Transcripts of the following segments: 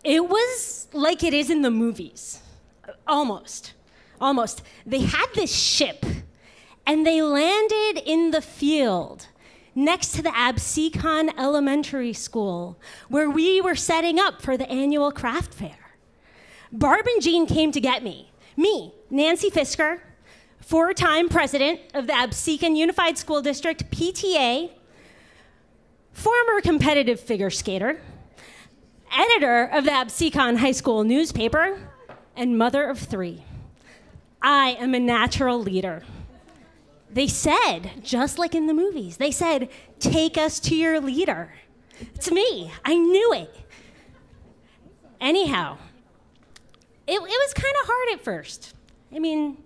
It was like it is in the movies. Almost. They had this ship, and they landed in the field next to the Absecon Elementary School, where we were setting up for the annual craft fair. Barb and Jean came to get me. Me, Nancy Fisker, 4-time president of the Absecon Unified School District, PTA, former competitive figure skater, editor of the Absecon High School newspaper, and mother of 3. I am a natural leader. They said, just like in the movies, they said, take us to your leader. It's me. I knew it. Anyhow, it was kind of hard at first. I mean,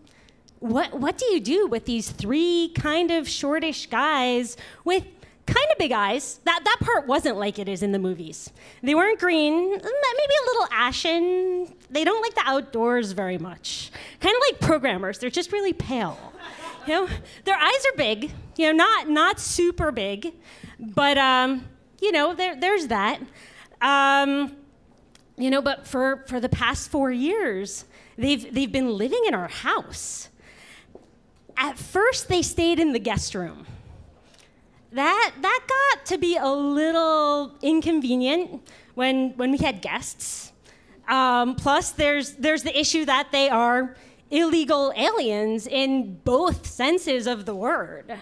what do you do with these 3 kind of shortish guys with kind of big eyes? That part wasn't like it is in the movies. They weren't green, maybe a little ashen. They don't like the outdoors very much. Kind of like programmers. They're just really pale. You know, their eyes are big. You know, not super big, but you know, there's that. You know, but for the past 4 years, they've been living in our house. At first, they stayed in the guest room. That got to be a little inconvenient when we had guests. Plus, there's the issue that they are illegal aliens in both senses of the word.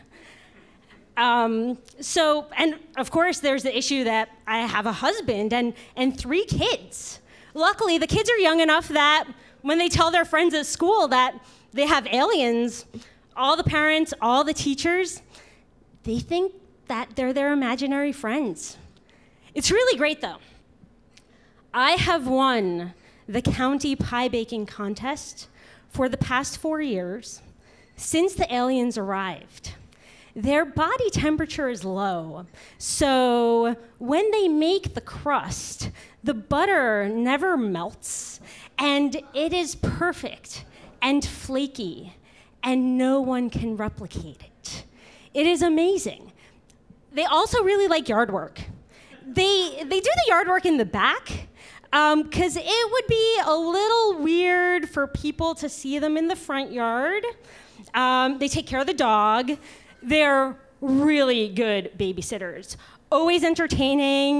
So, and of course, there's the issue that I have a husband and 3 kids. Luckily, the kids are young enough that when they tell their friends at school that they have aliens, all the parents, all the teachers, they think that they're their imaginary friends. It's really great, though. I have won the county pie baking contest for the past 4 years since the aliens arrived. Their body temperature is low, so when they make the crust, the butter never melts, and it is perfect and flaky, and no one can replicate it. It is amazing. They also really like yard work. They do the yard work in the back, because it would be a little weird for people to see them in the front yard. They take care of the dog. They're really good babysitters, always entertaining.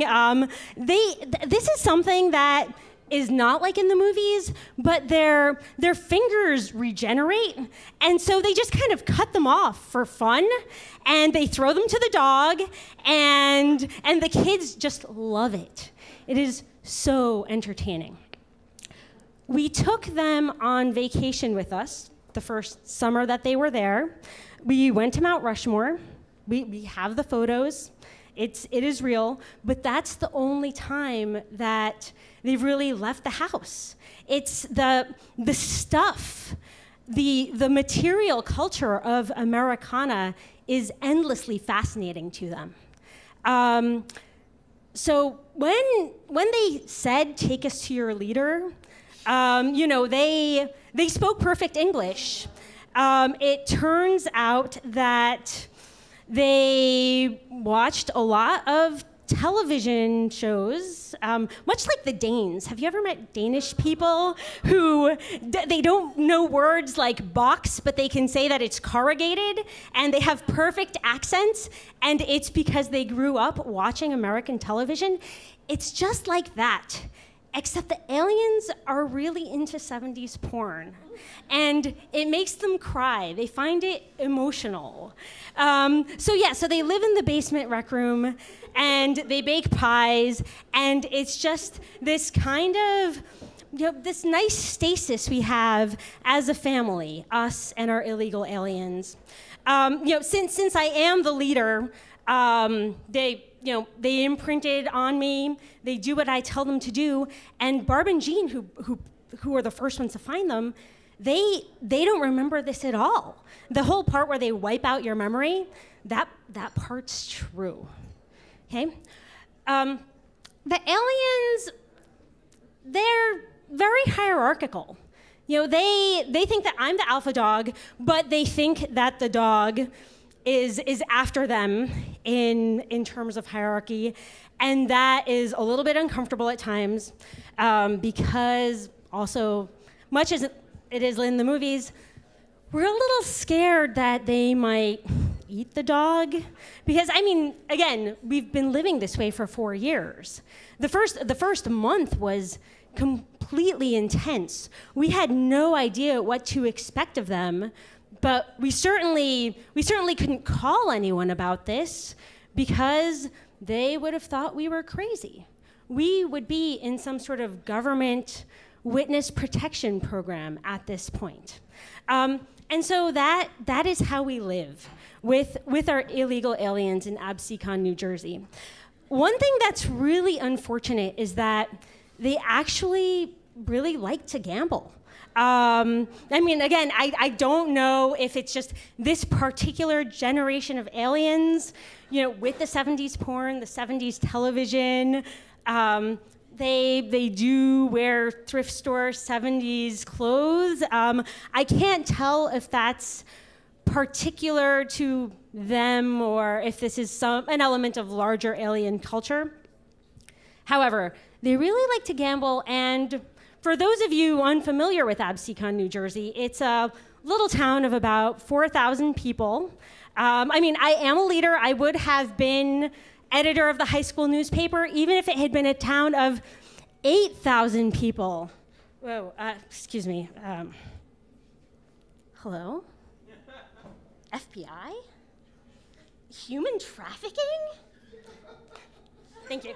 This is something that is not like in the movies, but their fingers regenerate, and so they just kind of cut them off for fun, and they throw them to the dog, and the kids just love it. It is so entertaining. We took them on vacation with us the first summer that they were there. We went to Mount Rushmore. We have the photos. It is real, but that's the only time that they've really left the house. It's the stuff, the material culture of Americana is endlessly fascinating to them. So when they said, take us to your leader, you know, they spoke perfect English. It turns out that they watched a lot of television shows, much like the Danes. Have you ever met Danish people who, they don't know words like box, but they can say that it's corrugated, and they have perfect accents, and it's because they grew up watching American television? It's just like that. Except the aliens are really into 70s porn. And it makes them cry. They find it emotional. So they live in the basement rec room, and they bake pies, and it's just this kind of, you know, this nice stasis we have as a family, us and our illegal aliens. You know, since I am the leader, they imprinted on me. They do what I tell them to do. And Barb and Jean, who are the first ones to find them, they don't remember this at all. The whole part where they wipe out your memory, that part's true. Okay? The aliens, they're very hierarchical. You know, they think that I'm the alpha dog, but they think that the dog is after them in terms of hierarchy, and that is a little bit uncomfortable at times, because also, much as it is in the movies, we're a little scared that they might eat the dog, because I mean, again, we've been living this way for 4 years. The first month was completely intense. We had no idea what to expect of them, but we certainly couldn't call anyone about this because they would have thought we were crazy. We would be in some sort of government witness protection program at this point. And so that is how we live with our illegal aliens in Absecon, New Jersey. One thing that's really unfortunate is that they actually really like to gamble. I mean, again, I don't know if it's just this particular generation of aliens, you know, with the 70s porn, the 70s television. They do wear thrift store 70s clothes. I can't tell if that's particular to them or if this is an element of larger alien culture. However, they really like to gamble, and for those of you unfamiliar with Absecon, New Jersey, it's a little town of about 4,000 people. I mean, I am a leader. I would have been editor of the high school newspaper, even if it had been a town of 8,000 people. Whoa, excuse me. Hello? FBI? Human trafficking? Thank you.